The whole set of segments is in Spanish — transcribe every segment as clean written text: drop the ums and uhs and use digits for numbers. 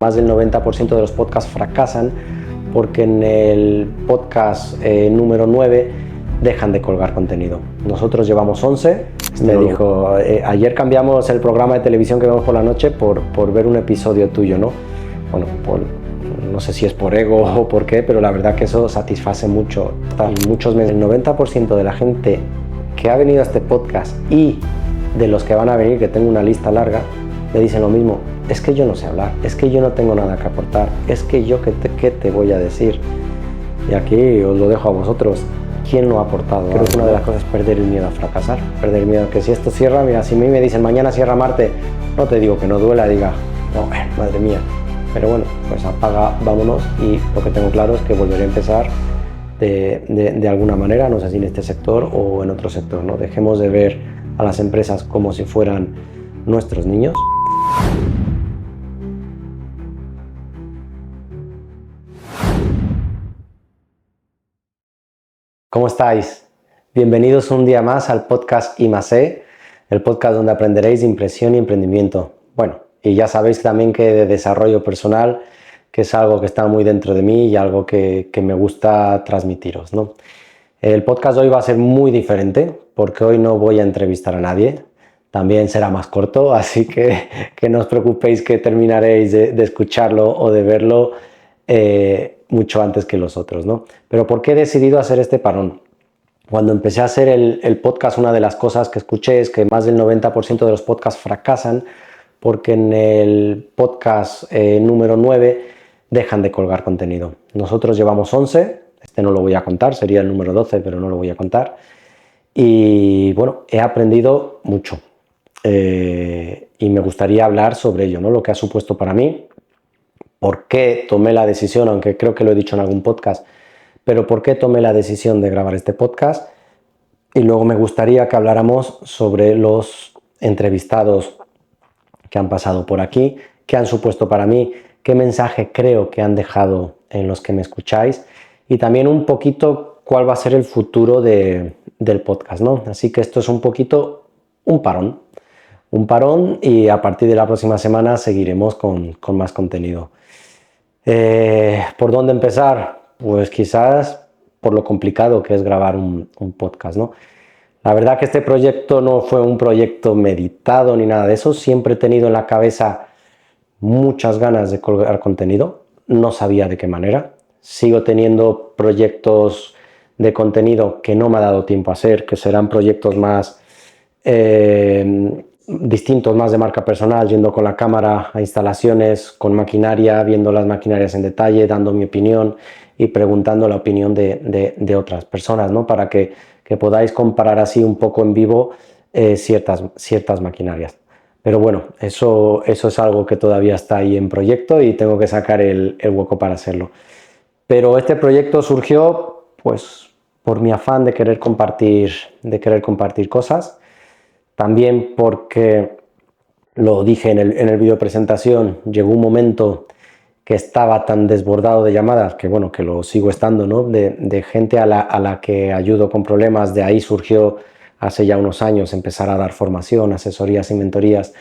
Más del 90% de los podcasts fracasan porque en el podcast número 9 dejan de colgar contenido. Nosotros llevamos 11. Me dijo, ayer cambiamos el programa de televisión que vemos por la noche por ver un episodio tuyo, ¿no? Bueno, no sé si es por ego o por qué, pero la verdad que eso satisface mucho. Muchos meses, el 90% de la gente que ha venido a este podcast y de los que van a venir, que tengo una lista larga, me dicen lo mismo: es que yo no sé hablar, es que yo no tengo nada que aportar, es que yo qué te voy a decir. Y aquí os lo dejo a vosotros. ¿Quién lo ha aportado? Creo que una de las cosas es perder el miedo a fracasar, perder el miedo a que si esto cierra, mira, si a mí me dicen mañana cierra Marte, no te digo que no duela, diga, no, madre mía. Pero bueno, pues apaga, vámonos, y lo que tengo claro es que volveré a empezar de alguna manera, no sé si en este sector o en otro sector, ¿no? Dejemos de ver a las empresas como si fueran nuestros niños. ¿Cómo estáis? Bienvenidos un día más al podcast I+E, el podcast donde aprenderéis de impresión y emprendimiento. Bueno, y ya sabéis también que de desarrollo personal, que es algo que está muy dentro de mí y algo que me gusta transmitiros, ¿no? El podcast de hoy va a ser muy diferente porque hoy no voy a entrevistar a nadie. También será más corto, así que no os preocupéis que terminaréis de escucharlo o de verlo mucho antes que los otros, ¿no? Pero ¿por qué he decidido hacer este parón? Cuando empecé a hacer el podcast, una de las cosas que escuché es que más del 90% de los podcasts fracasan porque en el podcast número 9 dejan de colgar contenido. Nosotros llevamos 11, este no lo voy a contar, sería el número 12, pero no lo voy a contar. Y bueno, he aprendido mucho y me gustaría hablar sobre ello, ¿no? Lo que ha supuesto para mí, por qué tomé la decisión, aunque creo que lo he dicho en algún podcast, pero por qué tomé la decisión de grabar este podcast. Y luego me gustaría que habláramos sobre los entrevistados que han pasado por aquí, qué han supuesto para mí, qué mensaje creo que han dejado en los que me escucháis, y también un poquito cuál va a ser el futuro del podcast, ¿no? Así que esto es un poquito un parón, y a partir de la próxima semana seguiremos con más contenido. ¿Por dónde empezar? Pues quizás por lo complicado que es grabar un podcast, ¿no? La verdad que este proyecto no fue un proyecto meditado ni nada de eso. Siempre he tenido en la cabeza muchas ganas de colgar contenido. No sabía de qué manera. Sigo teniendo proyectos de contenido que no me ha dado tiempo a hacer, que serán proyectos más distintos, más de marca personal, yendo con la cámara a instalaciones, con maquinaria, viendo las maquinarias en detalle, dando mi opinión y preguntando la opinión de otras personas, ¿no? Para que podáis comparar así un poco en vivo ciertas maquinarias. Pero bueno, eso es algo que todavía está ahí en proyecto y tengo que sacar el hueco para hacerlo. Pero este proyecto surgió pues por mi afán de querer compartir cosas. También porque, lo dije en el vídeo de presentación, llegó un momento que estaba tan desbordado de llamadas, que bueno, que lo sigo estando, ¿no? De gente a la que ayudo con problemas. De ahí surgió hace ya unos años empezar a dar formación, asesorías y mentorías.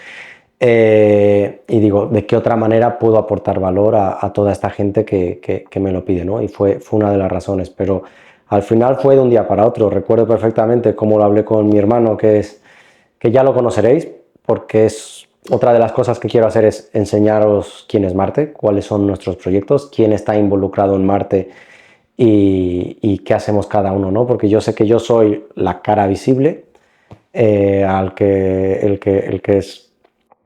Y digo, ¿de qué otra manera puedo aportar valor a toda esta gente que me lo pide, ¿no? Y fue una de las razones, pero al final fue de un día para otro. Recuerdo perfectamente cómo lo hablé con mi hermano, que ya lo conoceréis, porque es otra de las cosas que quiero hacer, es enseñaros quién es Marte, cuáles son nuestros proyectos, quién está involucrado en Marte y qué hacemos cada uno, ¿no? Porque yo sé que yo soy la cara visible, el que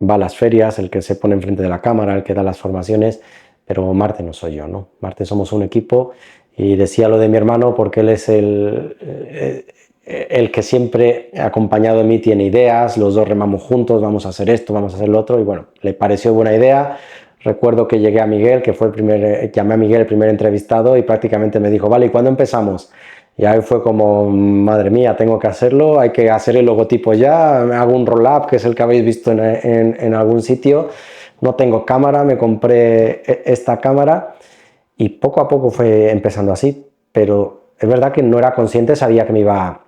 va a las ferias, el que se pone enfrente de la cámara, el que da las formaciones, pero Marte no soy yo, ¿no? Marte somos un equipo. Y decía lo de mi hermano porque él es el que siempre acompañado de mí, tiene ideas, los dos remamos juntos, vamos a hacer esto, vamos a hacer lo otro, y bueno, le pareció buena idea. Recuerdo que llegué a Miguel, que fue llamé a Miguel, el primer entrevistado, y prácticamente me dijo, vale, ¿y cuándo empezamos? Y ahí fue como, madre mía, tengo que hacerlo, hay que hacer el logotipo ya, hago un roll-up, que es el que habéis visto en algún sitio. No tengo cámara, me compré esta cámara, y poco a poco fue empezando así, pero es verdad que no era consciente, sabía que me iba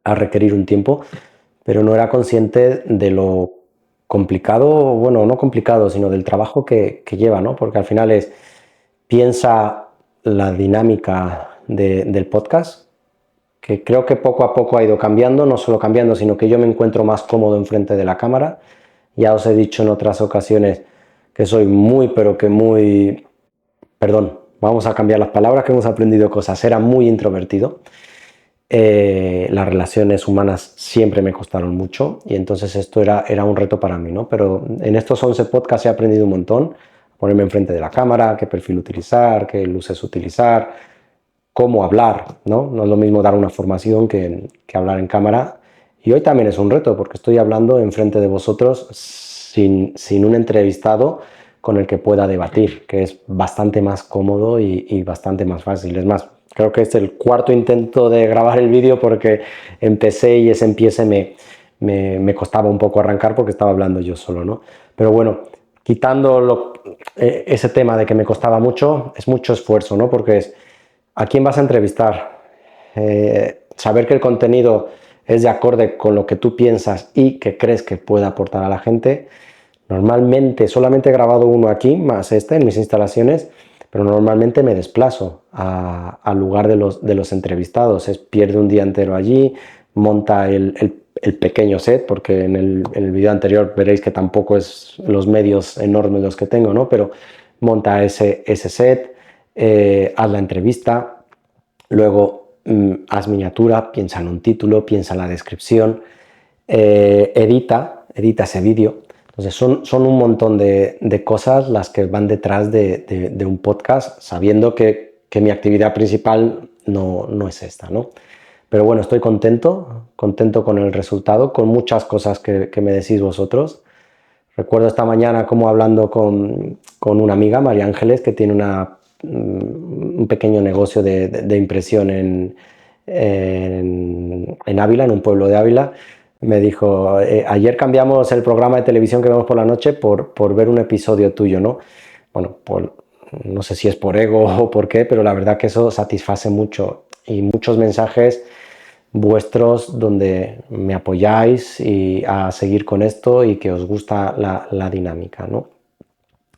a requerir un tiempo, pero no era consciente de lo complicado, bueno, no complicado, sino del trabajo que lleva, ¿no? Porque al final piensa la dinámica del podcast, que creo que poco a poco ha ido cambiando, no solo cambiando, sino que yo me encuentro más cómodo enfrente de la cámara. Ya os he dicho en otras ocasiones que soy pero que muy, perdón, vamos a cambiar las palabras, que hemos aprendido cosas, era muy introvertido. Las relaciones humanas siempre me costaron mucho y entonces esto era un reto para mí, ¿no? Pero en estos 11 podcasts he aprendido un montón, ponerme enfrente de la cámara, qué perfil utilizar, qué luces utilizar, cómo hablar, ¿no? No es lo mismo dar una formación que hablar en cámara. Y hoy también es un reto porque estoy hablando enfrente de vosotros sin un entrevistado con el que pueda debatir, que es bastante más cómodo y bastante más fácil. Es más, creo que es el cuarto intento de grabar el vídeo porque empecé y ese empiece me costaba un poco arrancar porque estaba hablando yo solo, ¿no? Pero bueno, quitando ese tema de que me costaba mucho, es mucho esfuerzo, ¿no? Porque es ¿a quién vas a entrevistar? Saber que el contenido es de acorde con lo que tú piensas y que crees que puede aportar a la gente. Normalmente solamente he grabado uno aquí, más en mis instalaciones, pero normalmente me desplazo al lugar de los entrevistados. Pierde un día entero allí, monta el pequeño set, porque en el vídeo anterior veréis que tampoco es los medios enormes los que tengo, ¿no? Pero monta ese set, haz la entrevista, luego haz miniatura, piensa en un título, piensa en la descripción, edita ese vídeo. Entonces son un montón de cosas las que van detrás de un podcast, sabiendo que mi actividad principal no es esta, ¿no? Pero bueno, estoy contento con el resultado, con muchas cosas que me decís vosotros. Recuerdo esta mañana como hablando con una amiga, María Ángeles, que tiene un pequeño negocio de impresión en Ávila, en un pueblo de Ávila. Me dijo, ayer cambiamos el programa de televisión que vemos por la noche por ver un episodio tuyo, ¿no? Bueno, no sé si es por ego o por qué, pero la verdad que eso satisface mucho y muchos mensajes vuestros donde me apoyáis y a seguir con esto y que os gusta la dinámica, ¿no?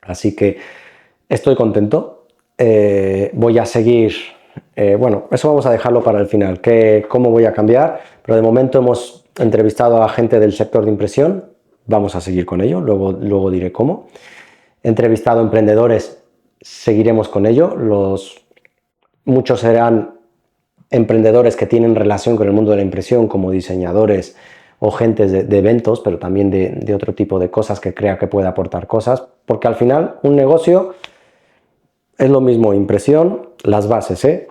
Así que estoy contento. Voy a seguir, bueno, eso vamos a dejarlo para el final, cómo voy a cambiar, pero de momento hemos entrevistado a gente del sector de impresión, vamos a seguir con ello, luego diré cómo. He entrevistado a emprendedores, seguiremos con ello, muchos serán emprendedores que tienen relación con el mundo de la impresión, como diseñadores o gentes de eventos, pero también de otro tipo de cosas que crea que puede aportar cosas, porque al final un negocio es lo mismo impresión, las bases,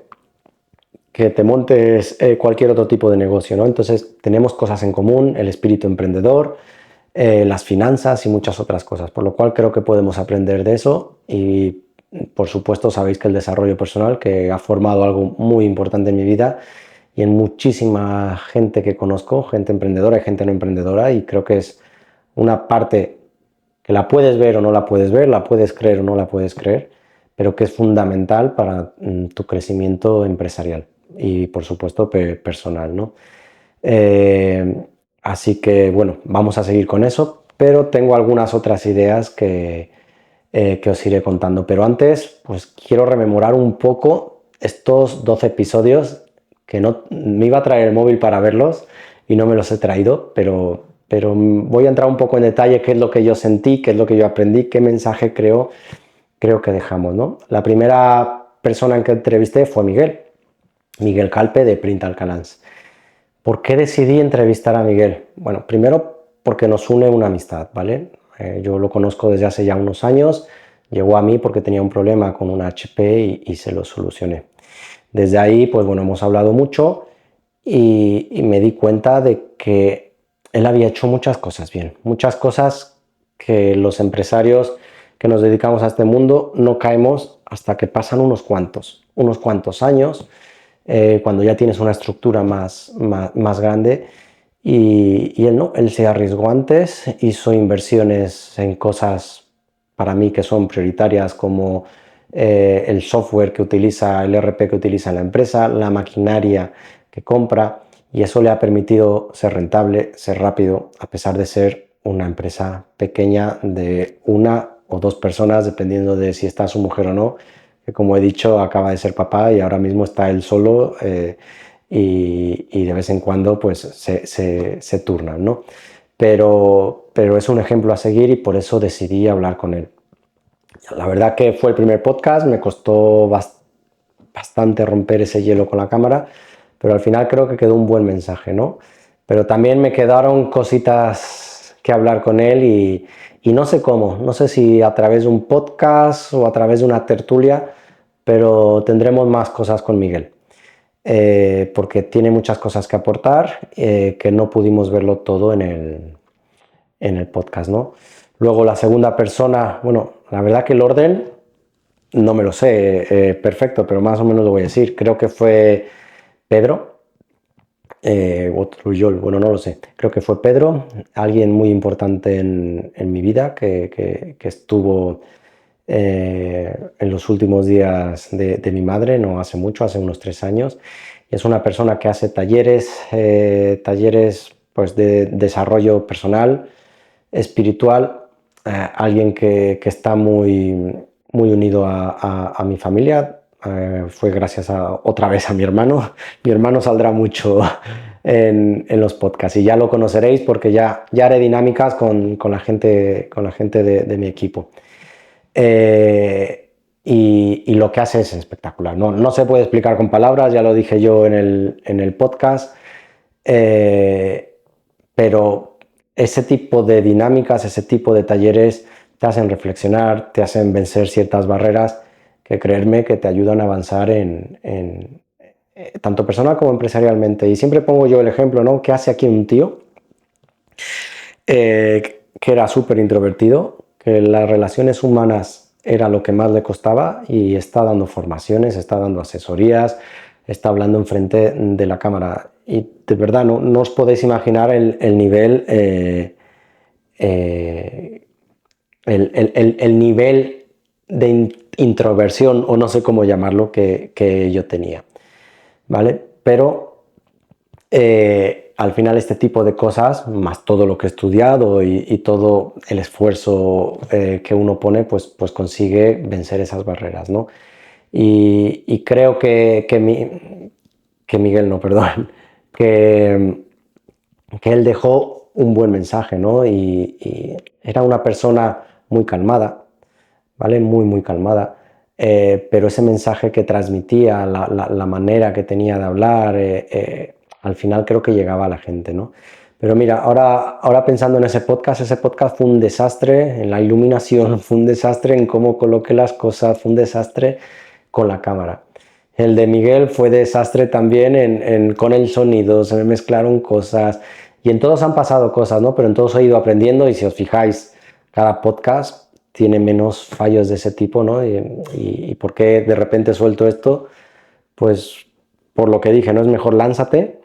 que te montes cualquier otro tipo de negocio, ¿no? Entonces tenemos cosas en común, el espíritu emprendedor, las finanzas y muchas otras cosas, por lo cual creo que podemos aprender de eso y por supuesto sabéis que el desarrollo personal, que ha formado algo muy importante en mi vida y en muchísima gente que conozco, gente emprendedora y gente no emprendedora, y creo que es una parte que la puedes ver o no la puedes ver, la puedes creer o no la puedes creer, pero que es fundamental para tu crecimiento empresarial y por supuesto personal, ¿no? Así que bueno, vamos a seguir con eso, pero tengo algunas otras ideas que os iré contando. Pero antes, pues quiero rememorar un poco estos 12 episodios que no me iba a traer el móvil para verlos y no me los he traído, pero voy a entrar un poco en detalle qué es lo que yo sentí, qué es lo que yo aprendí, qué mensaje creo que dejamos, ¿no? La primera persona en que entrevisté fue Miguel Calpe de Print Alcalans. ¿Por qué decidí entrevistar a Miguel? Bueno, primero porque nos une una amistad, ¿vale? Yo lo conozco desde hace ya unos años, llegó a mí porque tenía un problema con una HP y se lo solucioné. Desde ahí, pues bueno, hemos hablado mucho y me di cuenta de que él había hecho muchas cosas bien, muchas cosas que los empresarios que nos dedicamos a este mundo no caemos hasta que pasan unos cuantos años, cuando ya tienes una estructura más grande. Y él no, él se arriesgó antes, hizo inversiones en cosas para mí que son prioritarias como el software que utiliza, el ERP que utiliza la empresa, la maquinaria que compra, y eso le ha permitido ser rentable, ser rápido, a pesar de ser una empresa pequeña de 1 o 2 personas, dependiendo de si está su mujer o no, que como he dicho acaba de ser papá y ahora mismo está él solo, y de vez en cuando pues se turnan, ¿no? Pero es un ejemplo a seguir y por eso decidí hablar con él. La verdad que fue el primer podcast, me costó bastante romper ese hielo con la cámara, pero al final creo que quedó un buen mensaje, ¿no? Pero también me quedaron cositas que hablar con él y no sé cómo, no sé si a través de un podcast o a través de una tertulia, pero tendremos más cosas con Miguel. Porque tiene muchas cosas que aportar, que no pudimos verlo todo en el podcast, ¿no? Luego la segunda persona, bueno, la verdad que el orden no me lo sé perfecto, pero más o menos lo voy a decir. Creo que fue Pedro, o Trujol, bueno, no lo sé. Creo que fue Pedro, alguien muy importante en mi vida, que estuvo en los últimos días de mi madre, no hace mucho, hace unos 3 años. Es una persona que hace talleres pues, de desarrollo personal, espiritual, alguien que está muy unido a mi familia. Fue gracias otra vez a mi hermano. Mi hermano saldrá mucho en los podcasts y ya lo conoceréis porque ya haré dinámicas con la gente de mi equipo. Y lo que hace es espectacular. No se puede explicar con palabras, ya lo dije yo en el podcast, pero ese tipo de dinámicas, ese tipo de talleres te hacen reflexionar, te hacen vencer ciertas barreras que creerme que te ayudan a avanzar tanto personal como empresarialmente. Y siempre pongo yo el ejemplo, ¿no? ¿Qué hace aquí un tío que era súper introvertido, que las relaciones humanas era lo que más le costaba y está dando formaciones, está dando asesorías, está hablando enfrente de la cámara? Y de verdad no os podéis imaginar el nivel, el nivel de introversión, o no sé cómo llamarlo, que yo tenía, ¿vale? Pero al final este tipo de cosas, más todo lo que he estudiado y todo el esfuerzo que uno pone, pues consigue vencer esas barreras, ¿no? Y creo que Miguel, no, perdón, que, que él dejó un buen mensaje, ¿no? Y era una persona muy calmada, ¿vale? Muy calmada. Pero ese mensaje que transmitía, la manera que tenía de hablar, al final creo que llegaba a la gente, ¿no? Pero mira, ahora pensando en ese podcast fue un desastre en la iluminación, fue un desastre en cómo coloqué las cosas, fue un desastre con la cámara. El de Miguel fue desastre también con el sonido, se me mezclaron cosas y en todos han pasado cosas, ¿no? Pero en todos he ido aprendiendo y si os fijáis, cada podcast tiene menos fallos de ese tipo, ¿no? Y ¿por qué de repente suelto esto? Pues por lo que dije, ¿no? Es mejor lánzate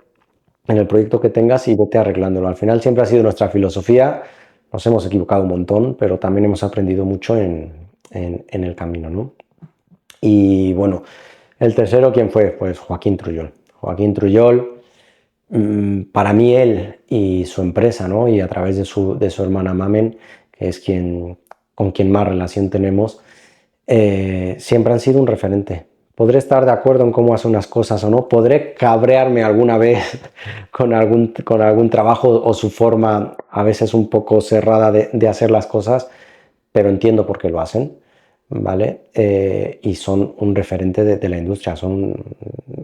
en el proyecto que tengas y vete arreglándolo. Al final siempre ha sido nuestra filosofía, nos hemos equivocado un montón, pero también hemos aprendido mucho en el camino, ¿no? Y bueno, el tercero, ¿quién fue? Pues Joaquín Trujol. Joaquín Trujol, para mí él y su empresa, ¿no? Y a través de su hermana Mamen, que es con quien más relación tenemos, siempre han sido un referente. Podré estar de acuerdo en cómo hace unas cosas o no, podré cabrearme alguna vez con algún trabajo o su forma a veces un poco cerrada de hacer las cosas, pero entiendo por qué lo hacen, ¿vale? Y son un referente de la industria, son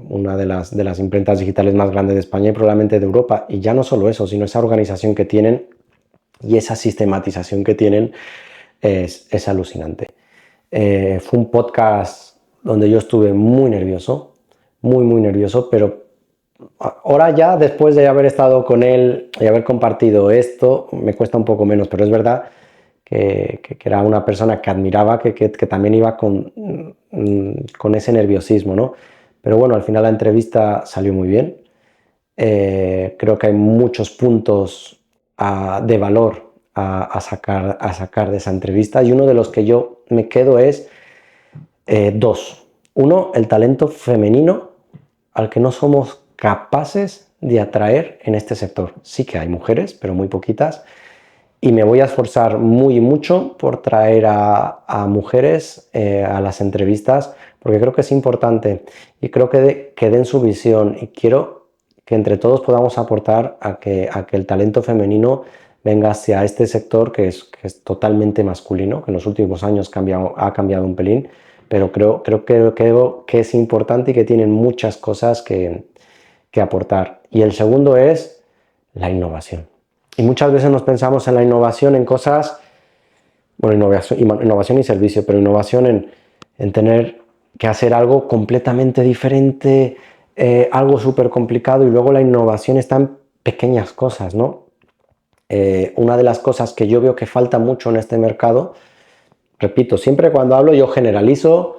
una de las imprentas digitales más grandes de España y probablemente de Europa. Y ya no solo eso, sino esa organización que tienen y esa sistematización que tienen es alucinante. Fue un podcast donde yo estuve muy nervioso, muy nervioso, pero ahora ya después de haber estado con él y haber compartido esto, me cuesta un poco menos, pero es verdad que era una persona que admiraba, que también iba con ese nerviosismo, ¿no? Pero bueno, al final la entrevista salió muy bien. Creo que hay muchos puntos de valor a sacar de esa entrevista y uno de los que yo me quedo es dos. Uno, el talento femenino al que no somos capaces de atraer en este sector. Sí que hay mujeres, pero muy poquitas. y me voy a esforzar mucho por traer a mujeres a las entrevistas, porque creo que es importante y creo que den su visión, y quiero que entre todos podamos aportar a que el talento femenino venga hacia este sector que es totalmente masculino, que en los últimos años ha cambiado un pelín, pero creo que es importante y que tienen muchas cosas que aportar. Y el segundo es la innovación. Y muchas veces nos pensamos en la innovación en cosas, bueno, innovación y servicio, pero innovación en tener que hacer algo completamente diferente, algo súper complicado, y luego la innovación está en pequeñas cosas, ¿no? Una de las cosas que yo veo que falta mucho en este mercado, repito, siempre cuando hablo yo generalizo,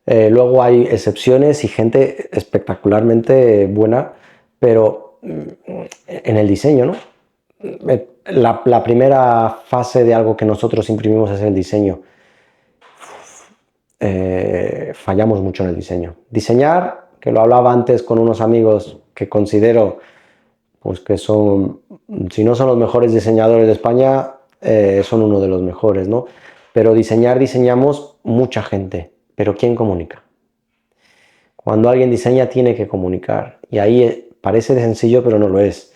luego hay excepciones y gente espectacularmente buena, pero en el diseño, ¿no? La primera fase de algo que nosotros imprimimos es el diseño. Fallamos mucho en el diseño. Diseñar, que lo hablaba antes con unos amigos que considero pues que son, si no son los mejores diseñadores de España, son uno de los mejores, ¿no? Pero diseñamos mucha gente, pero ¿quién comunica? Cuando alguien diseña tiene que comunicar, y ahí parece sencillo pero no lo es.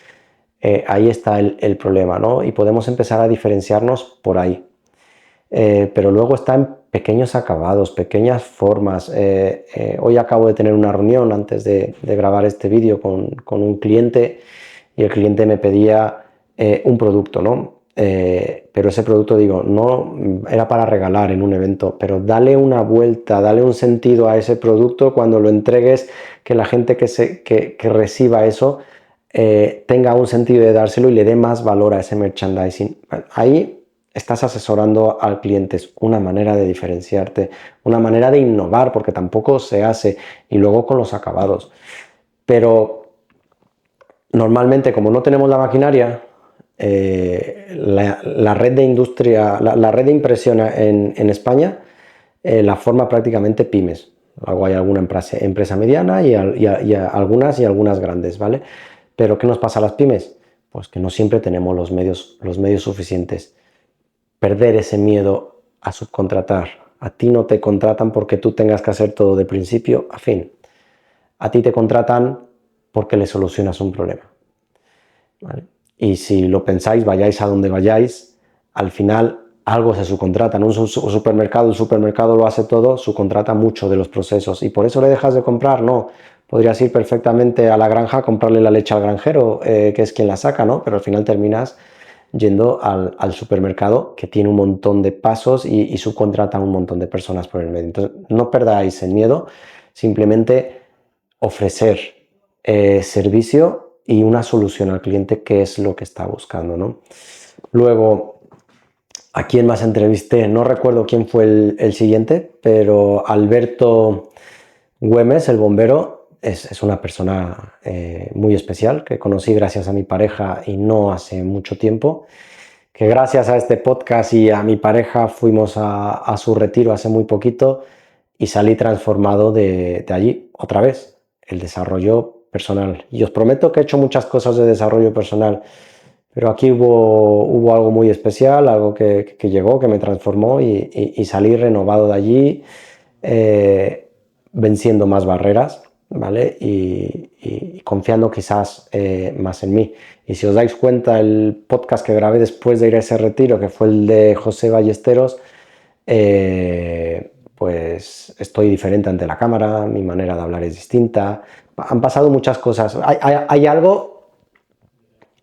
Ahí está el problema, ¿no? Y podemos empezar a diferenciarnos por ahí. Pero luego está en pequeños acabados, pequeñas formas. Hoy acabo de tener una reunión antes de grabar este vídeo con un cliente, y el cliente me pedía un producto, ¿no? Pero ese producto, digo, no era para regalar en un evento, pero dale una vuelta, dale un sentido a ese producto cuando lo entregues, que la gente que reciba eso tenga un sentido de dárselo y le dé más valor a ese merchandising. Ahí estás asesorando al cliente, es una manera de diferenciarte, una manera de innovar, porque tampoco se hace, y luego con los acabados. Pero normalmente, como no tenemos la maquinaria, la red de industria, la red de impresión en España la forma prácticamente pymes. Luego hay alguna empresa mediana y algunas grandes, ¿vale? Pero ¿qué nos pasa a las pymes? Pues que no siempre tenemos los medios suficientes. Perder ese miedo a subcontratar. A ti no te contratan porque tú tengas que hacer todo de principio a fin. A ti te contratan porque le solucionas un problema, ¿vale? Y si lo pensáis, vayáis a donde vayáis, al final algo se subcontrata. En un supermercado lo hace todo, subcontrata mucho de los procesos. ¿Y por eso le dejas de comprar? No. Podrías ir perfectamente a la granja a comprarle la leche al granjero, que es quien la saca, ¿no? Pero al final terminas yendo al supermercado, que tiene un montón de pasos y subcontrata a un montón de personas por el medio. Entonces, no perdáis el miedo, simplemente ofrecer servicio y una solución al cliente, que es lo que está buscando, ¿no? Luego, ¿a quién más entrevisté? No recuerdo quién fue el siguiente, pero Alberto Güemes, el bombero, es una persona muy especial, que conocí gracias a mi pareja y no hace mucho tiempo, que gracias a este podcast y a mi pareja fuimos a su retiro hace muy poquito, y salí transformado de allí otra vez, el desarrollo personal. Y os prometo que he hecho muchas cosas de desarrollo personal, pero aquí hubo algo muy especial, algo que llegó, que me transformó, y salí renovado de allí, venciendo más barreras, ¿vale? Y confiando quizás más en mí. Y si os dais cuenta, el podcast que grabé después de ir a ese retiro, que fue el de José Ballesteros, pues estoy diferente ante la cámara, mi manera de hablar es distinta, han pasado muchas cosas. Hay algo,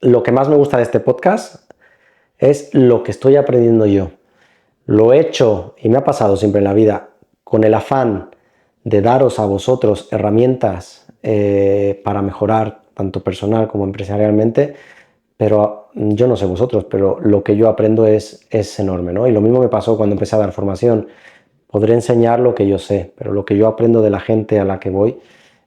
lo que más me gusta de este podcast es lo que estoy aprendiendo yo. Lo he hecho, y me ha pasado siempre en la vida, con el afán de daros a vosotros herramientas para mejorar tanto personal como empresarialmente, pero yo no sé vosotros, pero lo que yo aprendo es enorme, ¿no? Y lo mismo me pasó cuando empecé a dar formación. Podré enseñar lo que yo sé, pero lo que yo aprendo de la gente a la que voy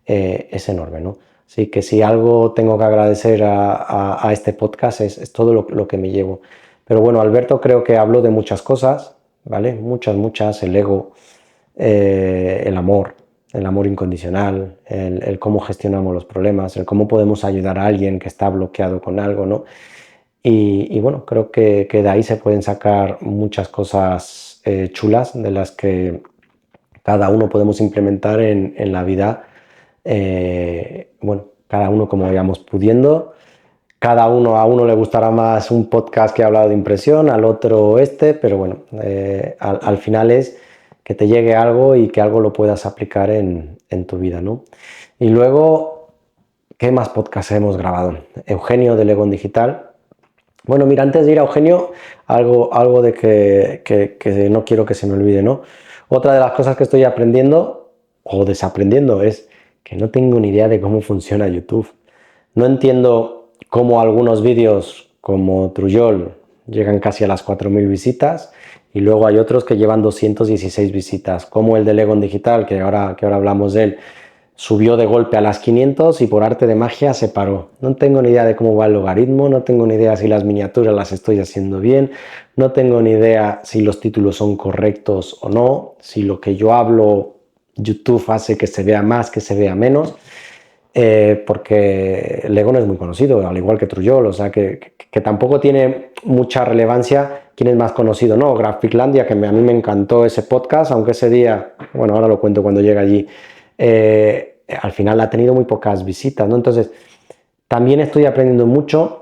es enorme, ¿no? Así que si algo tengo que agradecer a este podcast es todo lo que me llevo. Pero bueno, Alberto creo que habló de muchas cosas, ¿vale? Muchas, el ego, el amor incondicional, el cómo gestionamos los problemas, el cómo podemos ayudar a alguien que está bloqueado con algo, ¿no? Y bueno, creo que de ahí se pueden sacar muchas cosas chulas de las que cada uno podemos implementar en la vida. Bueno, cada uno como vayamos pudiendo. A uno le gustará más un podcast que ha hablado de impresión, al otro pero bueno, al final es que te llegue algo y que algo lo puedas aplicar en tu vida, ¿no? Y luego, ¿qué más podcasts hemos grabado? Eugenio de Legon Digital. Bueno, mira, antes de ir a Eugenio, algo de que no quiero que se me olvide, ¿no? Otra de las cosas que estoy aprendiendo o desaprendiendo es que no tengo ni idea de cómo funciona YouTube. No entiendo cómo algunos vídeos como Trujol llegan casi a las 4.000 visitas y luego hay otros que llevan 216 visitas, como el de Legon Digital, que ahora hablamos de él, subió de golpe a las 500 y por arte de magia se paró. No tengo ni idea de cómo va el logaritmo, no tengo ni idea si las miniaturas las estoy haciendo bien, no tengo ni idea si los títulos son correctos o no, si lo que yo hablo YouTube hace que se vea más, que se vea menos. Porque Legon es muy conocido, al igual que Trujol, o sea que tampoco tiene mucha relevancia quién es más conocido, ¿no? Graphiclandia, que a mí me encantó ese podcast, aunque ese día, bueno, ahora lo cuento cuando llegue allí, al final ha tenido muy pocas visitas, ¿no? Entonces, también estoy aprendiendo mucho,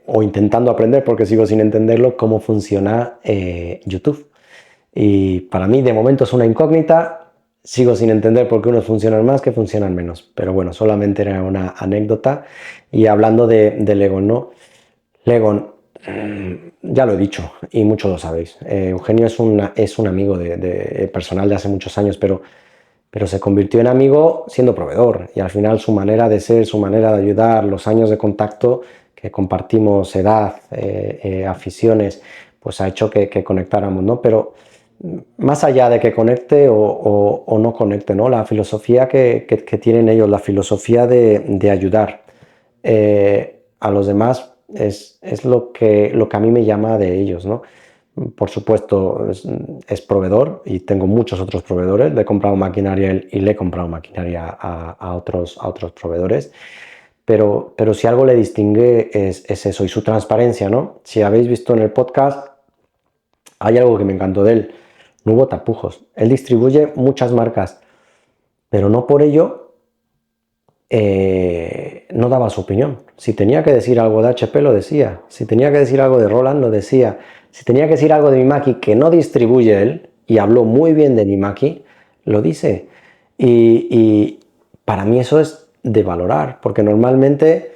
o intentando aprender, porque sigo sin entenderlo, cómo funciona YouTube. Y para mí, de momento, es una incógnita. Sigo sin entender por qué unos funcionan más que funcionan menos. Pero bueno, solamente era una anécdota. Y hablando de Legon, ¿no? Legon, ya lo he dicho y muchos lo sabéis. Eugenio es un amigo personal de hace muchos años, pero se convirtió en amigo siendo proveedor. Y al final su manera de ser, su manera de ayudar, los años de contacto que compartimos, edad, aficiones, pues ha hecho que conectáramos, ¿no? Pero más allá de que conecte o no conecte, ¿no? La filosofía que tienen ellos, la filosofía de ayudar a los demás es lo que a mí me llama de ellos, ¿no? Por supuesto, es proveedor y tengo muchos otros proveedores. Le he comprado maquinaria y le he comprado maquinaria a otros proveedores. Pero si algo le distingue es eso y su transparencia, ¿no? Si habéis visto en el podcast, hay algo que me encantó de él. No hubo tapujos. Él distribuye muchas marcas, pero no por ello no daba su opinión. Si tenía que decir algo de HP, lo decía. Si tenía que decir algo de Roland, lo decía. Si tenía que decir algo de Mimaki que no distribuye él, y habló muy bien de Mimaki, lo dice. Y para mí eso es de valorar, porque normalmente,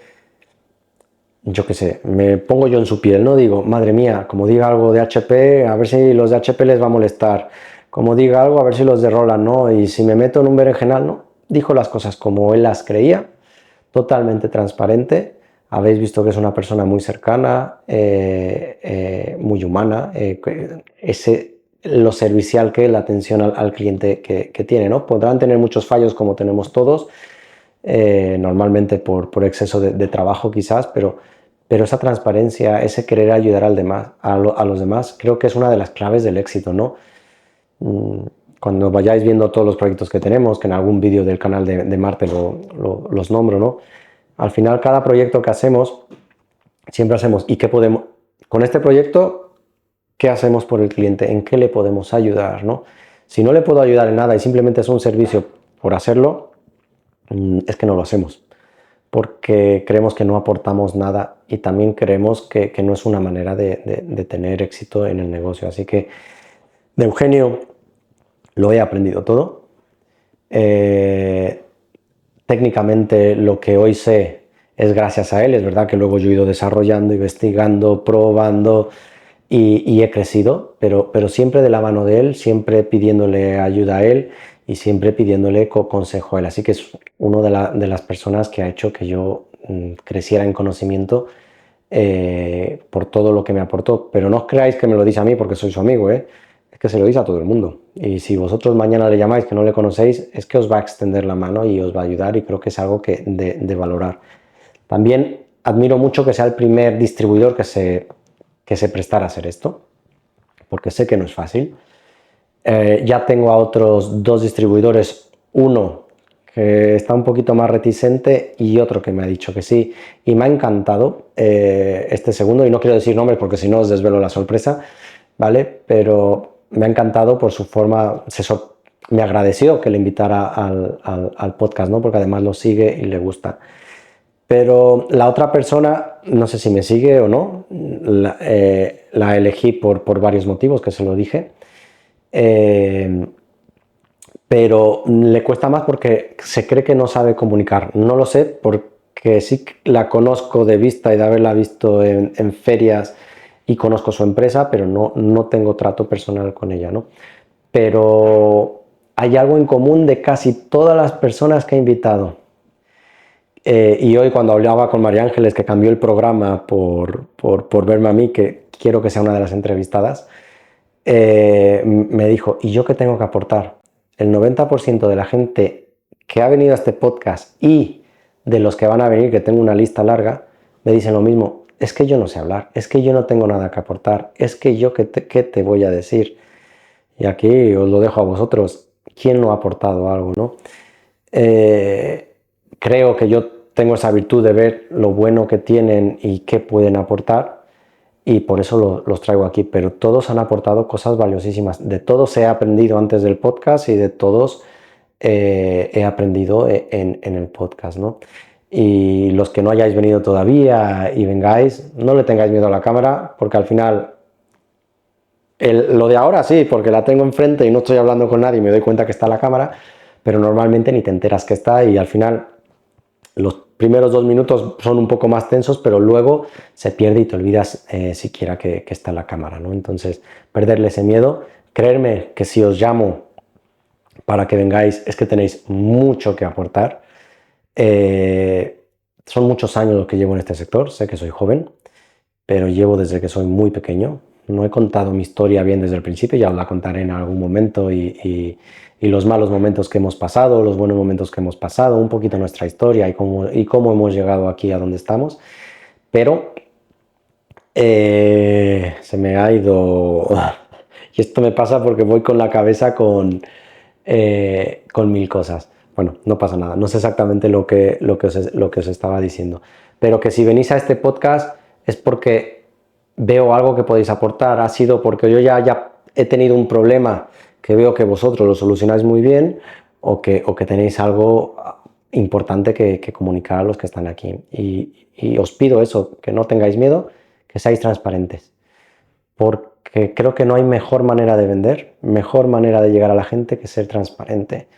yo qué sé, me pongo yo en su piel, ¿no? Digo, madre mía, como diga algo de HP, a ver si los de HP les va a molestar. Como diga algo, a ver si los de Roland, ¿no? Y si me meto en un berenjenal, ¿no? Dijo las cosas como él las creía, totalmente transparente. Habéis visto que es una persona muy cercana, muy humana, lo servicial que es la atención al cliente que tiene, ¿no? Podrán tener muchos fallos como tenemos todos, normalmente por exceso de trabajo quizás, pero esa transparencia, ese querer ayudar a los demás, creo que es una de las claves del éxito, ¿no? Cuando vayáis viendo todos los proyectos que tenemos, que en algún vídeo del canal de Marte los nombro, ¿no? Al final, cada proyecto que hacemos, siempre hacemos, ¿y qué podemos? Con este proyecto, ¿qué hacemos por el cliente? ¿En qué le podemos ayudar, no? Si no le puedo ayudar en nada y simplemente es un servicio por hacerlo, es que no lo hacemos, porque creemos que no aportamos nada y también creemos que no es una manera de tener éxito en el negocio. Así que de Eugenio lo he aprendido todo. Técnicamente lo que hoy sé es gracias a él. Es verdad que luego yo he ido desarrollando, investigando, probando y he crecido, pero siempre de la mano de él, siempre pidiéndole ayuda a él y siempre pidiéndole consejo a él. Así que es una de las personas que ha hecho que yo creciera en conocimiento por todo lo que me aportó. Pero no os creáis que me lo dice a mí porque soy su amigo, es que se lo dice a todo el mundo. Y si vosotros mañana le llamáis que no le conocéis, es que os va a extender la mano y os va a ayudar, y creo que es algo de valorar. También admiro mucho que sea el primer distribuidor que se prestara a hacer esto, porque sé que no es fácil. Ya tengo a otros 2 distribuidores, uno que está un poquito más reticente, y otro que me ha dicho que sí. Y me ha encantado este segundo, y no quiero decir nombres porque si no os desvelo la sorpresa, ¿vale? Pero me ha encantado por su forma, me agradeció que le invitara al podcast, ¿no? Porque además lo sigue y le gusta. Pero la otra persona, no sé si me sigue o no, la elegí por varios motivos, que se lo dije. Pero le cuesta más porque se cree que no sabe comunicar. No lo sé porque sí la conozco de vista y de haberla visto en ferias y conozco su empresa, pero no tengo trato personal con ella, ¿no? Pero hay algo en común de casi todas las personas que he invitado. Y hoy cuando hablaba con María Ángeles, que cambió el programa por verme a mí, que quiero que sea una de las entrevistadas, me dijo, ¿y yo qué tengo que aportar? El 90% de la gente que ha venido a este podcast y de los que van a venir, que tengo una lista larga, me dicen lo mismo, es que yo no sé hablar, es que yo no tengo nada que aportar, es que yo qué te voy a decir. Y aquí os lo dejo a vosotros, ¿quién no ha aportado algo, no? Creo que yo tengo esa virtud de ver lo bueno que tienen y qué pueden aportar, y por eso los traigo aquí, pero todos han aportado cosas valiosísimas. De todos he aprendido antes del podcast y de todos he aprendido en el podcast, ¿no? Y los que no hayáis venido todavía y vengáis, no le tengáis miedo a la cámara, porque al final, lo de ahora sí, porque la tengo enfrente y no estoy hablando con nadie y me doy cuenta que está la cámara, pero normalmente ni te enteras que está, y al final los primeros 2 minutos son un poco más tensos, pero luego se pierde y te olvidas siquiera que está la cámara, ¿no? Entonces, perderle ese miedo. Creerme que si os llamo para que vengáis es que tenéis mucho que aportar. Son muchos años los que llevo en este sector, sé que soy joven, pero llevo desde que soy muy pequeño. No he contado mi historia bien desde el principio, ya os la contaré en algún momento, y los malos momentos que hemos pasado, los buenos momentos que hemos pasado, un poquito nuestra historia y cómo hemos llegado aquí a donde estamos. Pero se me ha ido, y esto me pasa porque voy con la cabeza con mil cosas. Bueno, no pasa nada, no sé exactamente lo que os estaba diciendo, pero que si venís a este podcast es porque veo algo que podéis aportar. Ha sido porque yo ya he tenido un problema que veo que vosotros lo solucionáis muy bien, o que tenéis algo importante que comunicar a los que están aquí. Y os pido eso, que no tengáis miedo, que seáis transparentes, porque creo que no hay mejor manera de vender, mejor manera de llegar a la gente que ser transparente.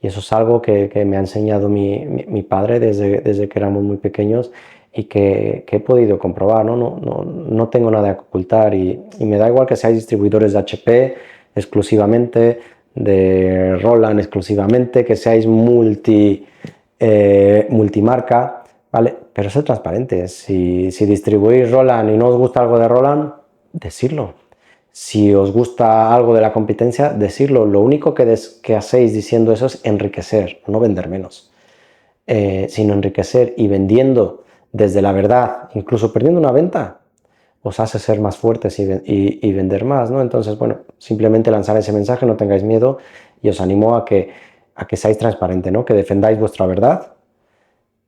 Y eso es algo que me ha enseñado mi padre desde que éramos muy pequeños, y que he podido comprobar, ¿no? No tengo nada que ocultar, y me da igual que seáis distribuidores de HP exclusivamente, de Roland exclusivamente, que seáis multimarca, ¿vale? Pero ser transparentes. Si distribuís Roland y no os gusta algo de Roland, decirlo. Si os gusta algo de la competencia, decirlo. Lo único que hacéis diciendo eso es enriquecer, no vender menos, sino enriquecer, y vendiendo desde la verdad, incluso perdiendo una venta, os hace ser más fuertes y vender más, ¿no? Entonces, bueno, simplemente lanzar ese mensaje, no tengáis miedo, y os animo a que seáis transparentes, ¿no? Que defendáis vuestra verdad,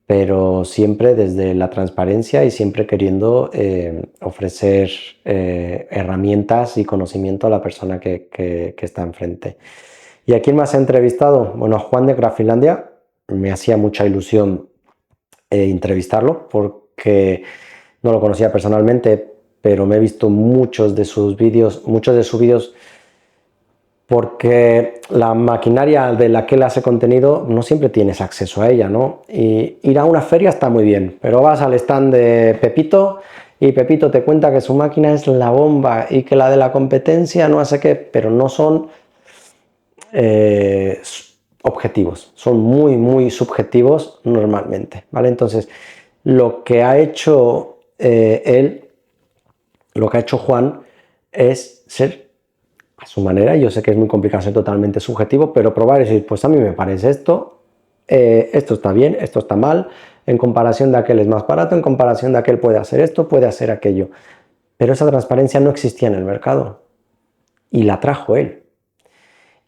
pero siempre desde la transparencia y siempre queriendo ofrecer herramientas y conocimiento a la persona que está enfrente. ¿Y a quién más he entrevistado? Bueno, a Juan de Grafilandia. Me hacía mucha ilusión entrevistarlo, porque no lo conocía personalmente, pero me he visto muchos de sus vídeos, porque la maquinaria de la que él hace contenido no siempre tienes acceso a ella, ¿no? Y ir a una feria está muy bien, pero vas al stand de Pepito y Pepito te cuenta que su máquina es la bomba y que la de la competencia no sé qué, pero no son objetivos, son muy subjetivos normalmente, ¿vale? Entonces, lo que ha hecho lo que ha hecho Juan es ser a su manera. Yo sé que es muy complicado ser totalmente subjetivo, pero probar y decir, pues a mí me parece esto, esto está bien, esto está mal, en comparación de aquel es más barato, en comparación de aquel puede hacer esto, puede hacer aquello. Pero esa transparencia no existía en el mercado, y la trajo él.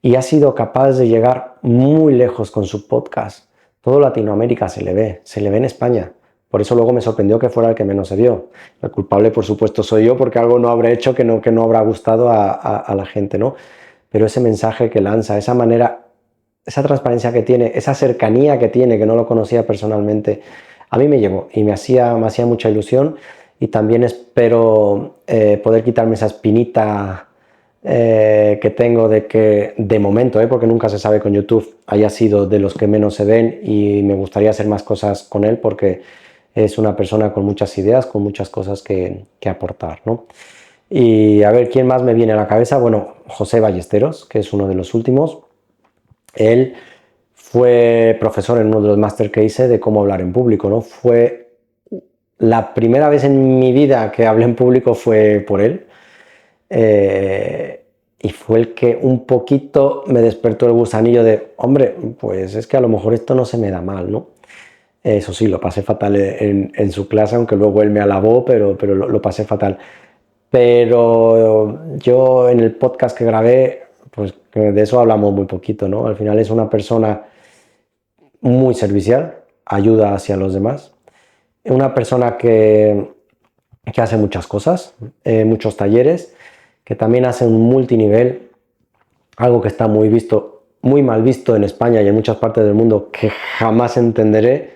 y ha sido capaz de llegar muy lejos con su podcast. Todo Latinoamérica se le ve en España. Por eso luego me sorprendió que fuera el que menos se vio. El culpable, por supuesto, soy yo, porque algo no habré hecho que no habrá gustado a la gente, ¿no? Pero ese mensaje que lanza, esa manera, esa transparencia que tiene, esa cercanía que tiene, que no lo conocía personalmente, a mí me llegó y me hacía mucha ilusión, y también espero poder quitarme esa espinita que tengo de que de momento, porque nunca se sabe con YouTube, haya sido de los que menos se ven, y me gustaría hacer más cosas con él porque es una persona con muchas ideas, con muchas cosas que aportar, ¿no? Y a ver, ¿quién más me viene a la cabeza? Bueno, José Ballesteros, que es uno de los últimos. Él fue profesor en uno de los máster que hice de cómo hablar en público, ¿no? Fue la primera vez en mi vida que hablé en público fue por él. Y fue el que un poquito me despertó el gusanillo de, hombre, pues es que a lo mejor esto no se me da mal, ¿no? Eso sí, lo pasé fatal en su clase, aunque luego él me alabó, pero lo pasé fatal. Pero yo en el podcast que grabé, pues de eso hablamos muy poquito, ¿no? Al final es una persona muy servicial, ayuda hacia los demás, una persona que hace muchas cosas, muchos talleres, que también hace un multinivel, algo que está muy mal visto en España y en muchas partes del mundo, que jamás entenderé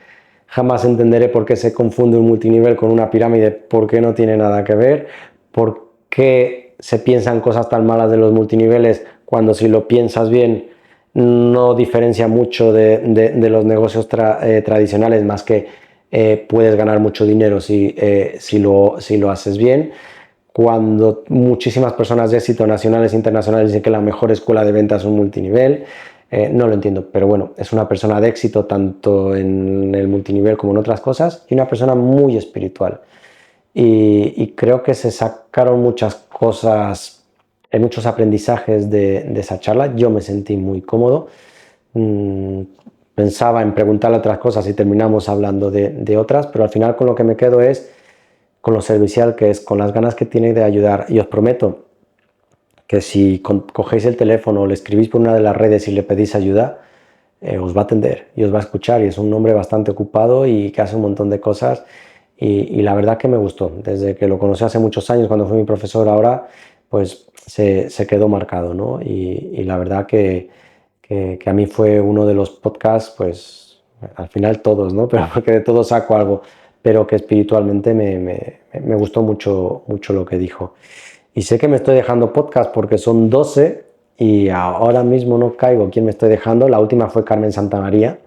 por qué se confunde un multinivel con una pirámide, por qué no tiene nada que ver, por qué se piensan cosas tan malas de los multiniveles cuando, si lo piensas bien, no diferencia mucho de los negocios tradicionales, más que puedes ganar mucho dinero si lo haces bien. Cuando muchísimas personas de éxito nacionales e internacionales dicen que la mejor escuela de ventas es un multinivel, no lo entiendo, pero bueno, es una persona de éxito tanto en el multinivel como en otras cosas, y una persona muy espiritual. Y creo que se sacaron muchas cosas, muchos aprendizajes de esa charla. Yo me sentí muy cómodo. Pensaba en preguntarle otras cosas y terminamos hablando de otras, pero al final con lo que me quedo es con lo servicial que es, con las ganas que tiene de ayudar. Y os prometo que si cogéis el teléfono o le escribís por una de las redes y le pedís ayuda, os va a atender y os va a escuchar, y es un hombre bastante ocupado y que hace un montón de cosas, y la verdad que me gustó. Desde que lo conocí hace muchos años, cuando fue mi profesor, ahora pues se quedó marcado, ¿no? Y la verdad que a mí fue uno de los podcasts, pues al final todos, ¿no? Pero porque de todos saco algo, pero que espiritualmente me gustó mucho lo que dijo. Y sé que me estoy dejando podcast porque son 12 y ahora mismo no caigo quién me estoy dejando. La última fue Carmen Santamaría.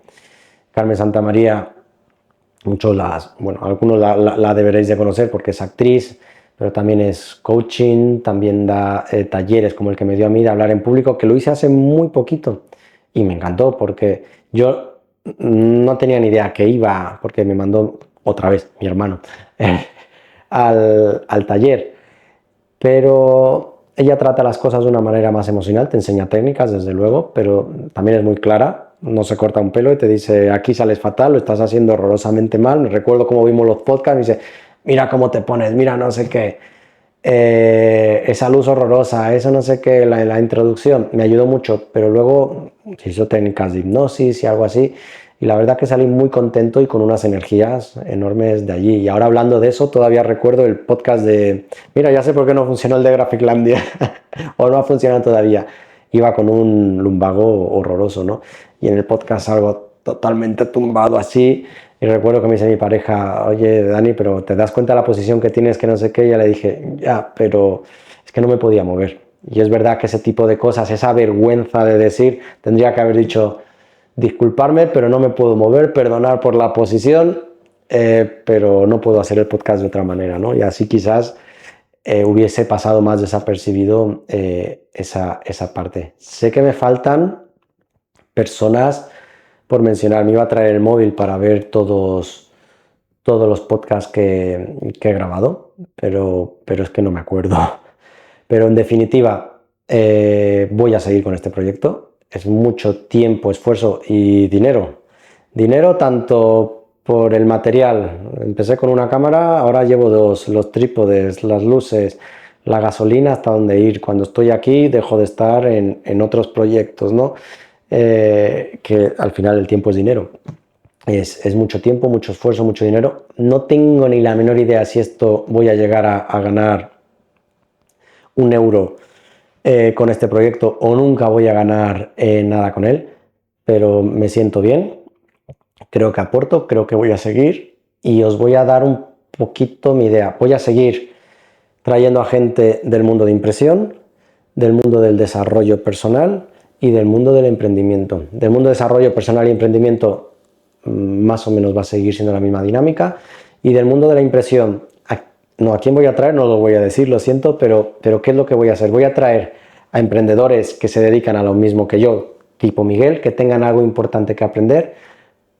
Carmen Santamaría, algunos la deberéis de conocer porque es actriz, pero también es coaching, también da talleres como el que me dio a mí de hablar en público, que lo hice hace muy poquito y me encantó porque yo no tenía ni idea que iba, porque me mandó otra vez mi hermano al taller, pero ella trata las cosas de una manera más emocional, te enseña técnicas, desde luego, pero también es muy clara, no se corta un pelo y te dice, aquí sales fatal, lo estás haciendo horrorosamente mal. Me recuerdo cómo vimos los podcasts, me dice, mira cómo te pones, mira no sé qué, esa luz horrorosa, eso no sé qué, la introducción me ayudó mucho, pero luego se hizo técnicas de hipnosis y algo así, y la verdad que salí muy contento y con unas energías enormes de allí. Y ahora, hablando de eso, todavía recuerdo el podcast de, mira, ya sé por qué no funcionó el de Graphiclandia o no ha funcionado todavía. Iba con un lumbago horroroso, ¿no? Y en el podcast algo totalmente tumbado así, y recuerdo que me dice mi pareja, oye Dani, pero ¿te das cuenta de la posición que tienes, que no sé qué? Y ya le dije, ya, pero es que no me podía mover. Y es verdad que ese tipo de cosas, esa vergüenza de decir, tendría que haber dicho, disculparme, pero no me puedo mover, perdonar por la posición, pero no puedo hacer el podcast de otra manera, ¿no? Y así quizás hubiese pasado más desapercibido esa parte. Sé que me faltan personas por mencionar. Me iba a traer el móvil para ver todos los podcasts que he grabado, pero es que no me acuerdo. Pero en definitiva, voy a seguir con este proyecto. Es mucho tiempo, esfuerzo y dinero. Dinero tanto por el material. Empecé con una cámara, ahora llevo dos, los trípodes, las luces, la gasolina hasta dónde ir. Cuando estoy aquí dejo de estar en otros proyectos, ¿no? Que al final el tiempo es dinero. Es mucho tiempo, mucho esfuerzo, mucho dinero. No tengo ni la menor idea si esto voy a llegar a ganar 1 euro con este proyecto o nunca voy a ganar nada con él, pero me siento bien, creo que aporto, creo que voy a seguir y os voy a dar un poquito mi idea. Voy a seguir trayendo a gente del mundo de impresión, del mundo del desarrollo personal y del mundo del emprendimiento. Del mundo de desarrollo personal y emprendimiento más o menos va a seguir siendo la misma dinámica, y del mundo de la impresión, ¿a quién voy a traer? No lo voy a decir, lo siento, pero ¿qué es lo que voy a hacer? Voy a traer a emprendedores que se dedican a lo mismo que yo, tipo Miguel, que tengan algo importante que aprender,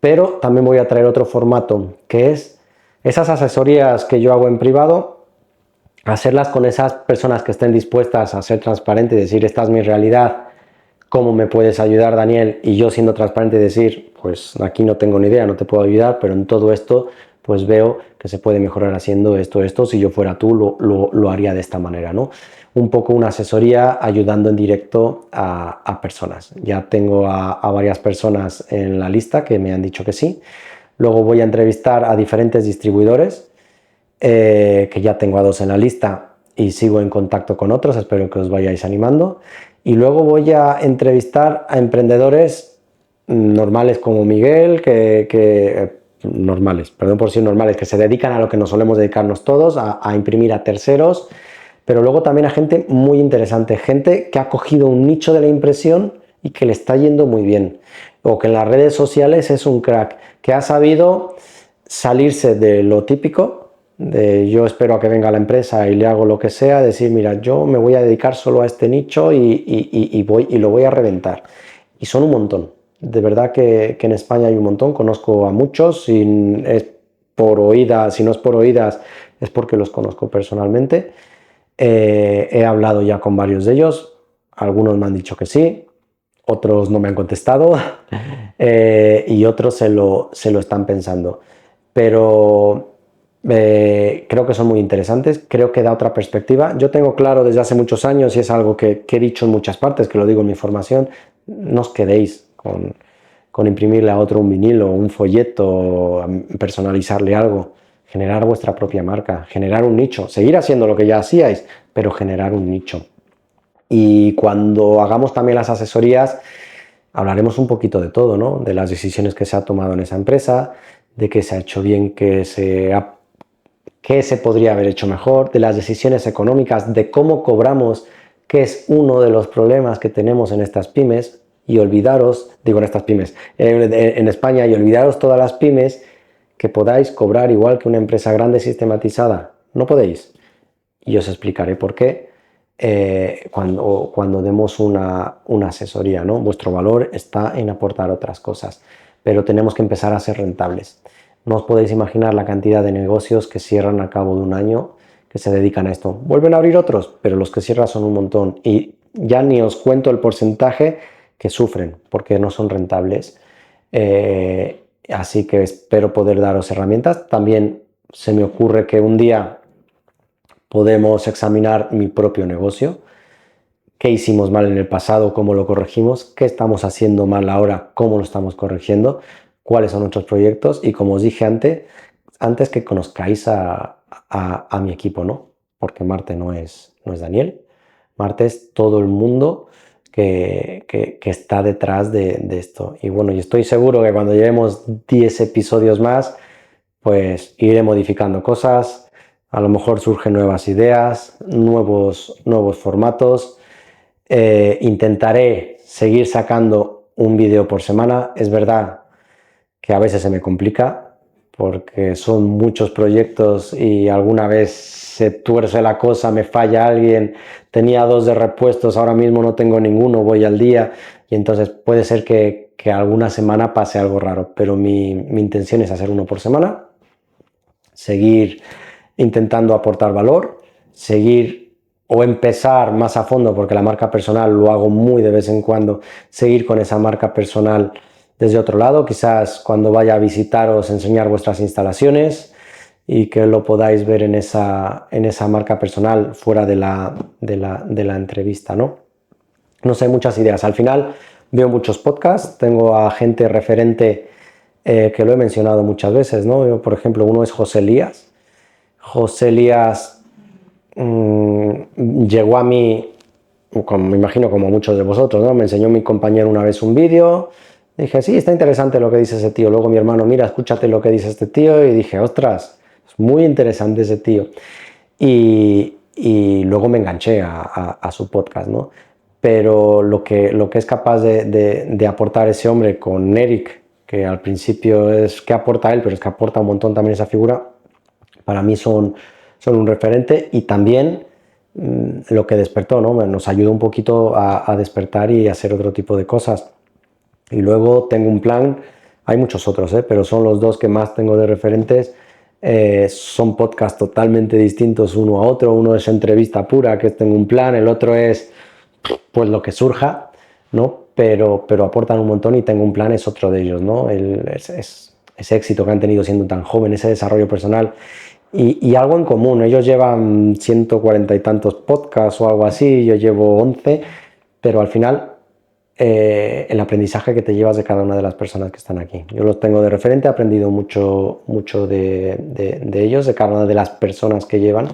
pero también voy a traer otro formato, que es esas asesorías que yo hago en privado, hacerlas con esas personas que estén dispuestas a ser transparentes y decir, esta es mi realidad, ¿cómo me puedes ayudar, Daniel? Y yo siendo transparente decir, pues aquí no tengo ni idea, no te puedo ayudar, pero en todo esto pues veo que se puede mejorar haciendo esto, si yo fuera tú lo haría de esta manera, ¿no? Un poco una asesoría ayudando en directo a personas. Ya tengo a varias personas en la lista que me han dicho que sí. Luego voy a entrevistar a diferentes distribuidores, que ya tengo a 2 en la lista y sigo en contacto con otros, espero que os vayáis animando. Y luego voy a entrevistar a emprendedores normales como Miguel, normales, perdón por decir normales, que se dedican a lo que nos solemos dedicarnos todos, a imprimir a terceros, pero luego también a gente muy interesante, gente que ha cogido un nicho de la impresión y que le está yendo muy bien, o que en las redes sociales es un crack, que ha sabido salirse de lo típico, de yo espero a que venga la empresa y le hago lo que sea, decir, mira, yo me voy a dedicar solo a este nicho y lo voy a reventar. Y son un montón. De verdad que en España hay un montón, conozco a muchos, si es por oídas, si no es por oídas, es porque los conozco personalmente. He hablado ya con varios de ellos, algunos me han dicho que sí, otros no me han contestado, y otros se lo están pensando. Pero creo que son muy interesantes, creo que da otra perspectiva. Yo tengo claro desde hace muchos años, y es algo que he dicho en muchas partes, que lo digo en mi formación, no os quedéis con imprimirle a otro un vinilo, un folleto, personalizarle algo. Generar vuestra propia marca, generar un nicho, seguir haciendo lo que ya hacíais, pero generar un nicho. Y cuando hagamos también las asesorías, hablaremos un poquito de todo, ¿no? De las decisiones que se ha tomado en esa empresa, de qué se ha hecho bien, qué se podría haber hecho mejor, de las decisiones económicas, de cómo cobramos, que es uno de los problemas que tenemos en estas pymes, y olvidaros, digo en estas pymes, en España, y olvidaros todas las pymes, que podáis cobrar igual que una empresa grande sistematizada. No podéis. Y os explicaré por qué cuando demos una asesoría, ¿no? Vuestro valor está en aportar otras cosas, pero tenemos que empezar a ser rentables. No os podéis imaginar la cantidad de negocios que cierran al cabo de un año que se dedican a esto. Vuelven a abrir otros, pero los que cierran son un montón. Y ya ni os cuento el porcentaje que sufren porque no son rentables. Así que espero poder daros herramientas. También se me ocurre que un día podemos examinar mi propio negocio, qué hicimos mal en el pasado, cómo lo corregimos, qué estamos haciendo mal ahora, cómo lo estamos corrigiendo, cuáles son nuestros proyectos y, como os dije antes que conozcáis a mi equipo, ¿no? Porque Marte no es Daniel, Marte es todo el mundo que está detrás de esto. Y bueno, yo estoy seguro que cuando llevemos 10 episodios más, pues iré modificando cosas, a lo mejor surgen nuevas ideas, nuevos formatos. Intentaré seguir sacando un vídeo por semana. Es verdad que a veces se me complica porque son muchos proyectos y alguna vez se tuerce la cosa, me falla alguien, tenía 2 de repuestos, ahora mismo no tengo ninguno, voy al día, y entonces puede ser que alguna semana pase algo raro, pero mi intención es hacer uno por semana, seguir intentando aportar valor, seguir o empezar más a fondo, porque la marca personal lo hago muy de vez en cuando, seguir con esa marca personal desde otro lado, quizás cuando vaya a visitaros enseñar vuestras instalaciones y que lo podáis ver en esa marca personal fuera de la entrevista, ¿no? No sé, muchas ideas. Al final veo muchos podcasts, tengo a gente referente que lo he mencionado muchas veces, ¿no? Yo, por ejemplo, uno es José Elías. José Elías llegó a mí, me imagino como muchos de vosotros, ¿no? Me enseñó mi compañero una vez un vídeo, dije, sí, está interesante lo que dice ese tío. Luego mi hermano, mira, escúchate lo que dice este tío, y dije, ostras, es muy interesante ese tío. Y luego me enganché a su podcast, ¿no? Pero lo que es capaz de aportar ese hombre con Eric, que al principio es que aporta él, pero es que aporta un montón también esa figura, para mí son un referente. Y también lo que despertó, ¿no? Nos ayudó un poquito a despertar y a hacer otro tipo de cosas. Y luego tengo un plan, hay muchos otros, pero son los dos que más tengo de referentes. Son podcasts totalmente distintos uno a otro. Uno es entrevista pura, que tengo un plan, el otro es pues lo que surja, ¿no? Pero aportan un montón, y tengo un plan, es otro de ellos, ¿no? Ese éxito que han tenido siendo tan joven, ese desarrollo personal y algo en común. Ellos llevan 140 y tantos podcasts o algo así, yo llevo 11, pero al final el aprendizaje que te llevas de cada una de las personas que están aquí. Yo los tengo de referente, he aprendido mucho de ellos, de cada una de las personas que llevan,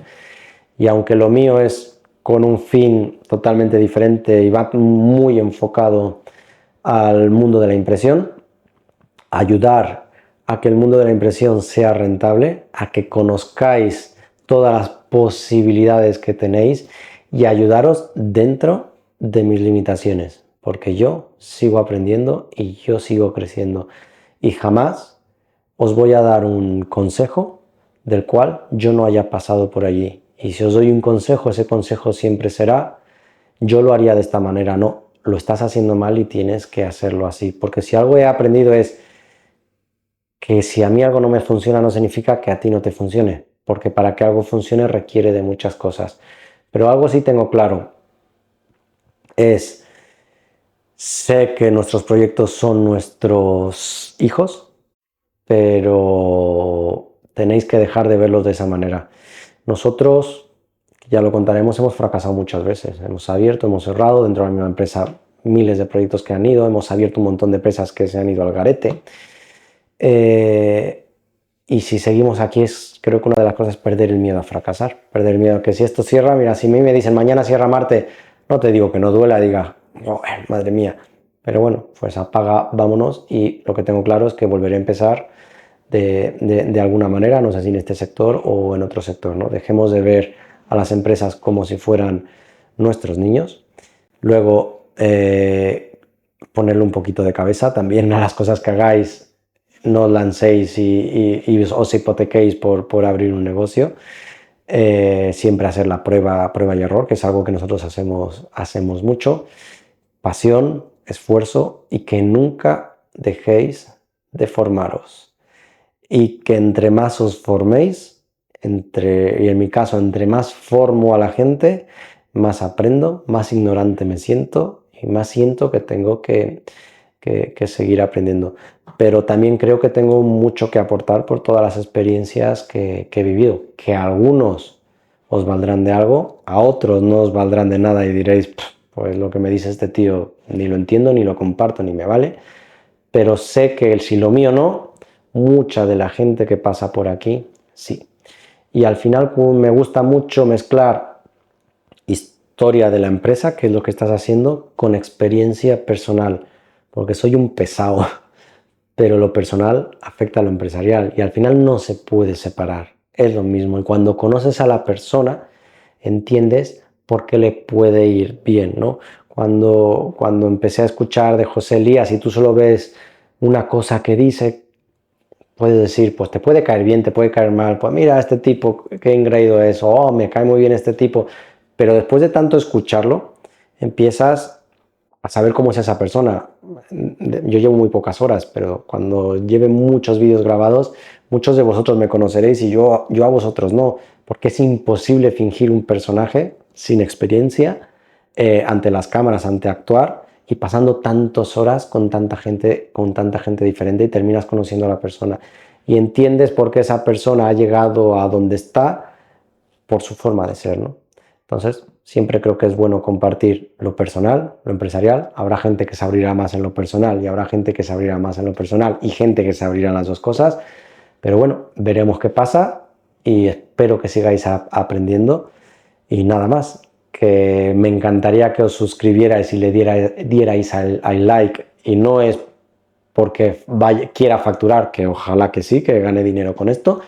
y aunque lo mío es con un fin totalmente diferente y va muy enfocado al mundo de la impresión, ayudar a que el mundo de la impresión sea rentable, a que conozcáis todas las posibilidades que tenéis y ayudaros dentro de mis limitaciones, porque yo sigo aprendiendo y yo sigo creciendo, y jamás os voy a dar un consejo del cual yo no haya pasado por allí. Y si os doy un consejo, ese consejo siempre será, yo lo haría de esta manera. No, lo estás haciendo mal y tienes que hacerlo así. Porque si algo he aprendido es que si a mí algo no me funciona, no significa que a ti no te funcione, porque para que algo funcione requiere de muchas cosas. Pero algo sí tengo claro, sé que nuestros proyectos son nuestros hijos, pero tenéis que dejar de verlos de esa manera. Nosotros, ya lo contaremos, hemos fracasado muchas veces. Hemos abierto, hemos cerrado dentro de la misma empresa miles de proyectos que han ido, hemos abierto un montón de empresas que se han ido al garete. Y si seguimos aquí, creo que una de las cosas es perder el miedo a fracasar, perder el miedo a que si esto cierra, mira, si a mí me dicen mañana cierra Marte, no te digo que no duela, diga, oh, madre mía, pero bueno, pues apaga, vámonos, y lo que tengo claro es que volveré a empezar de alguna manera, no sé si en este sector o en otro sector, ¿no? Dejemos de ver a las empresas como si fueran nuestros niños. Luego, ponerle un poquito de cabeza también a las cosas que hagáis. No os lancéis y os hipotequéis por abrir un negocio. Siempre hacer la prueba y error, que es algo que nosotros hacemos mucho. Pasión, esfuerzo, y que nunca dejéis de formaros. Y que entre más os forméis, y en mi caso, entre más formo a la gente, más aprendo, más ignorante me siento y más siento que tengo que seguir aprendiendo. Pero también creo que tengo mucho que aportar por todas las experiencias que he vivido, que a algunos os valdrán de algo, a otros no os valdrán de nada y diréis, pues lo que me dice este tío ni lo entiendo, ni lo comparto, ni me vale. Pero sé que si lo mío no, mucha de la gente que pasa por aquí, sí. Y al final me gusta mucho mezclar historia de la empresa, que es lo que estás haciendo, con experiencia personal, porque soy un pesado, pero lo personal afecta a lo empresarial y al final no se puede separar, es lo mismo. Y cuando conoces a la persona, entiendes por qué le puede ir bien, ¿no? Cuando empecé a escuchar de José Elías y tú solo ves una cosa que dice, puedes decir, pues te puede caer bien, te puede caer mal, pues mira, este tipo, qué engreído es, o oh, me cae muy bien este tipo, pero después de tanto escucharlo, empiezas a saber cómo es esa persona. Yo llevo muy pocas horas, pero cuando lleve muchos vídeos grabados, muchos de vosotros me conoceréis y yo a vosotros no, porque es imposible fingir un personaje sin experiencia ante las cámaras, ante actuar, y pasando tantas horas con tanta gente diferente, y terminas conociendo a la persona. y entiendes por qué esa persona ha llegado a donde está por su forma de ser, ¿no? Entonces, siempre creo que es bueno compartir lo personal, lo empresarial. Habrá gente que se abrirá más en lo personal y habrá gente que se abrirá más en lo personal y gente que se abrirá en las dos cosas. Pero bueno, veremos qué pasa y espero que sigáis aprendiendo. Y nada más, que me encantaría que os suscribierais y le dierais al like, y no es porque quiera facturar, que ojalá que sí, que gane dinero con esto,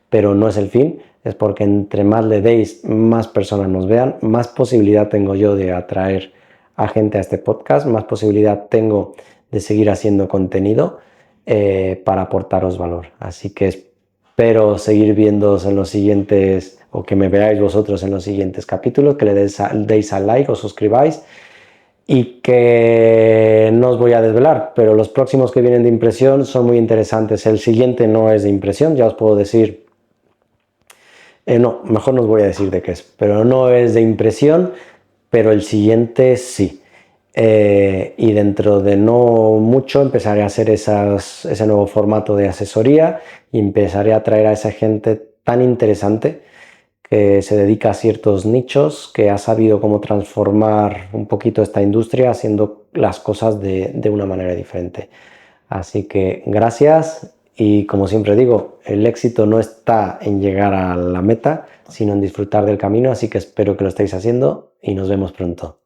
pero no es el fin, es porque entre más le deis, más personas nos vean, más posibilidad tengo yo de atraer a gente a este podcast, más posibilidad tengo de seguir haciendo contenido para aportaros valor. Así que espero seguir viéndoos en los siguientes, o que me veáis vosotros en los siguientes capítulos, que le deis al like, os suscribáis, y que no os voy a desvelar, pero los próximos que vienen de impresión son muy interesantes. El siguiente no es de impresión, ya os puedo decir, no, mejor no os voy a decir de qué es, pero no es de impresión, pero el siguiente sí. Y dentro de no mucho empezaré a hacer ese nuevo formato de asesoría y empezaré a traer a esa gente tan interesante que se dedica a ciertos nichos, que ha sabido cómo transformar un poquito esta industria haciendo las cosas de una manera diferente. Así que gracias, y como siempre digo, el éxito no está en llegar a la meta, sino en disfrutar del camino, así que espero que lo estéis haciendo y nos vemos pronto.